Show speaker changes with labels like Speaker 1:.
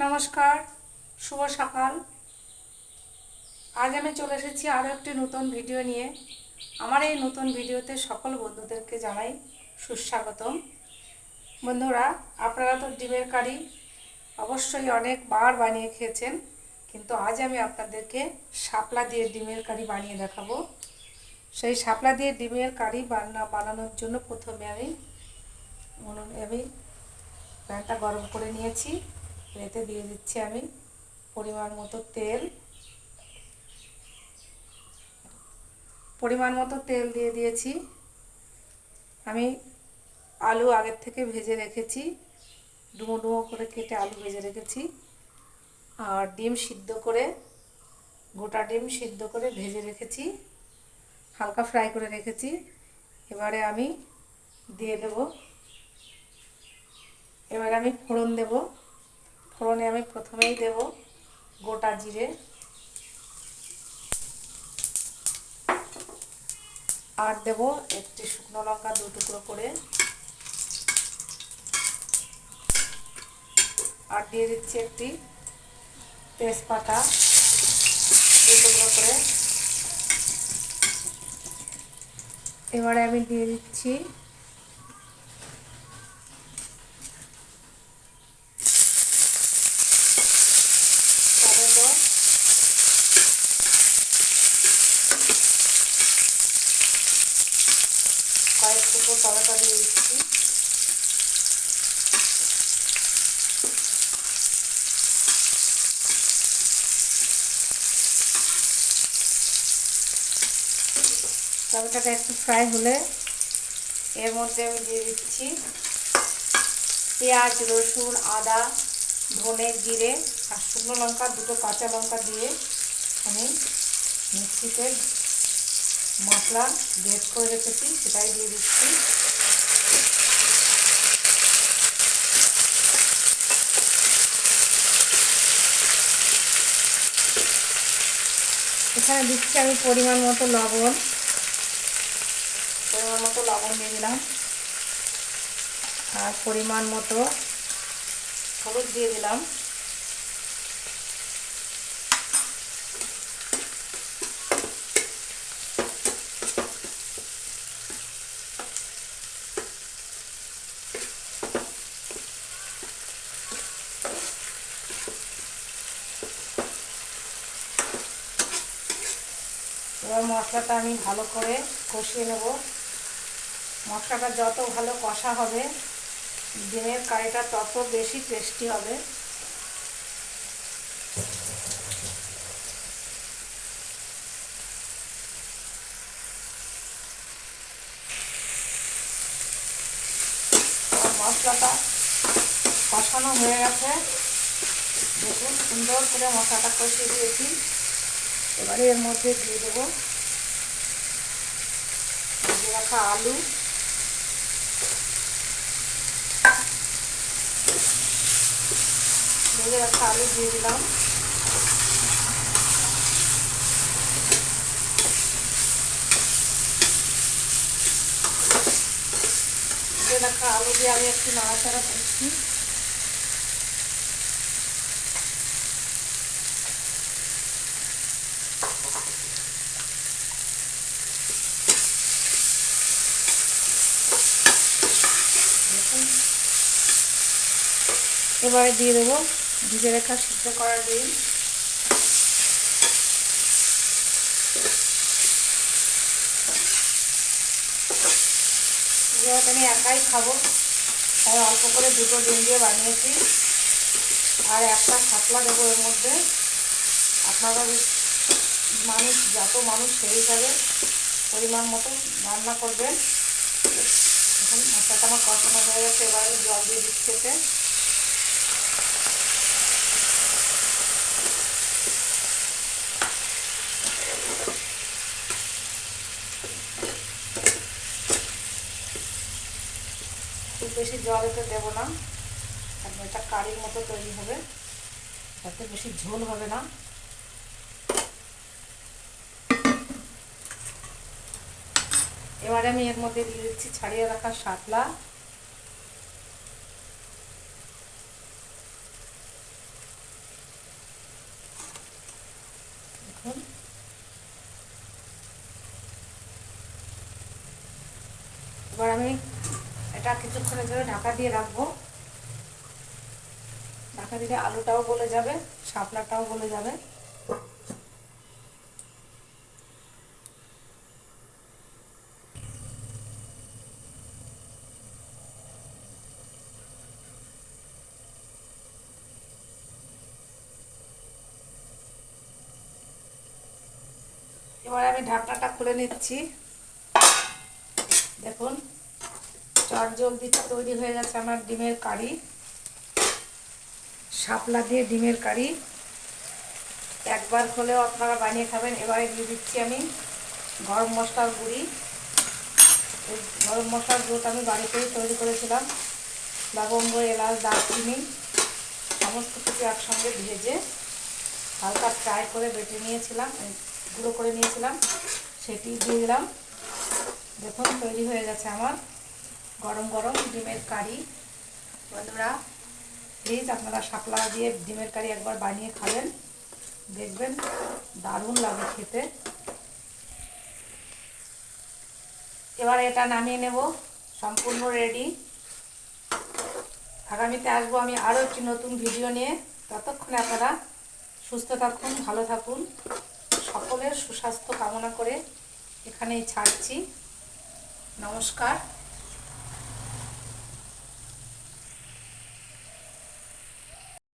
Speaker 1: নমস্কার, শুভ সকাল। আজ আমি চলে এসেছি আরও একটি নতুন ভিডিও নিয়ে। আমার এই নতুন ভিডিওতে সকল বন্ধুদেরকে জানাই সুস্বাগতম। বন্ধুরা, আপনারা তো ডিমের কারি অবশ্যই অনেকবার বানিয়ে খেয়েছেন, কিন্তু আজ আমি আপনাদেরকে শাপলা দিয়ে ডিমের কারি বানিয়ে দেখাবো। সেই শাপলা দিয়ে ডিমের কারি বানানোর জন্য প্রথমে আমি প্যানটা গরম করে নিয়েছি। এতে দিয়ে দিচ্ছি আমি পরিমাণ মতো তেল দিয়ে দিয়েছি। আমি আলু আগের থেকে ভেজে রেখেছি, ডুমো ডুমো করে কেটে আলু ভেজে রেখেছি। আর গোটা ডিম সিদ্ধ করে ভেজে রেখেছি, হালকা ফ্রাই করে রেখেছি। এবারে আমি ফোড়ন দেব। ফোড়নে আমি প্রথমেই দেব গোটা জিরে, আর দেব একটি শুকনো লঙ্কা দু টুকরো করে, আর দিয়ে দিচ্ছি একটি তেজপাতা দু টুকরো করে। এবারে আমি দিয়ে দিচ্ছি টমেটো, কয়েক টুকরো টমেটো দিয়ে দিচ্ছি। টমেটোটা একটু ফ্রাই হলে এর মধ্যে আমি দিয়ে দিচ্ছি পেঁয়াজ, রসুন, আদা, ধনে, জিরে আর শুকনো লঙ্কা, দুটো কাঁচা লঙ্কা দিয়ে আমি মিক্সিতে মশলা গ্রেট করে রেখেছি, সেটাই দিয়ে দিচ্ছি। এখানে দিচ্ছি আমি পরিমাণ মতো লবণ দিয়ে দিলাম, আর পরিমাণ মতো হলুদ দিয়ে দিলাম। এবার মশলাটা আমি ভালো করে কষিয়ে নেব। মশলাটা যত ভালো কষা হবে ডিমের কারিটা তত বেশি টেস্টি হবে। মশলাটা কষানো হয়ে গেছে, দেখুন সুন্দর করে মশলাটা কষিয়ে দিয়েছি। এবারে এর মধ্যে দিয়ে দেবো ভেজে রাখা আলু, দিয়ে দিলাম। ভেজে রাখা আলু দিয়ে আমি একটু নাড়াচাড়া করছি। এবারে দিয়ে দেবো ভিজে রাখা সিদ্ধ করা ডিম। যেহেতু আমি একাই খাবো তাই অল্প করে দুটো ডিম দিয়ে বানিয়েছি, আর একটা শাপলা দেবো এর মধ্যে। আপনারা যত মানুষ সেই হিসাবে পরিমাণ মতো রান্না করবেন। এখন মশলাটা আমার কষানো হয়ে গেছে, এবার আমি জল দিয়ে দিচ্ছি এতে। খুব বেশি জল এতে দেবো না, কারণ এটা কারির মতো তৈরি হবে, তাতে বেশি ঝোল হবে না। এবারে আমি এর মধ্যে দিয়ে দিচ্ছি ছাড়িয়ে রাখা শাপলা, দেখুন এবার আমি এটা কিছুক্ষণের জন্য ঢাকা দিয়ে রাখবো। ঢাকা দিলে আলুটাও গলে যাবে, শাপলাটাও গলে যাবে। এবার আমি ঢাকনাটা খুলে নিচ্ছি। দেখুন চটজলদিতে তৈরি হয়ে গেছে আমার ডিমের কারি, শাপলা দিয়ে ডিমের কারি। একবার হলেও আপনারা বানিয়ে খাবেন। এবারে দিয়ে দিচ্ছি আমি গরম মশলার গুঁড়ি। এই গরম মশলার গুঁড়োটা আমি বাড়িতেই তৈরি করেছিলাম। লবঙ্গ, এলাচ, দারচিনি সমস্ত কিছু একসঙ্গে ভেজে হালকা ফ্রাই করে বেটে নিয়েছিলাম, গুঁড়ো করে নিয়েছিলাম, সেটি দিয়ে দিলাম। দেখুন তৈরি হয়ে গেছে আমার গরম গরম ডিমের কারি। বন্ধুরা প্লিজ আপনারা শাপলা দিয়ে ডিমের কারি একবার বানিয়ে খাবেন, দেখবেন দারুণ লাগে খেতে। এবার এটা নামিয়ে নেব, সম্পূর্ণ রেডি। আগামীতে আসবো আমি আরও একটি নতুন ভিডিও নিয়ে। ততক্ষণে আপনারা সুস্থ থাকুন, ভালো থাকুন। সকলের সুস্বাস্থ্য কামনা করে এখানেই ছাড়ছি। নমস্কার।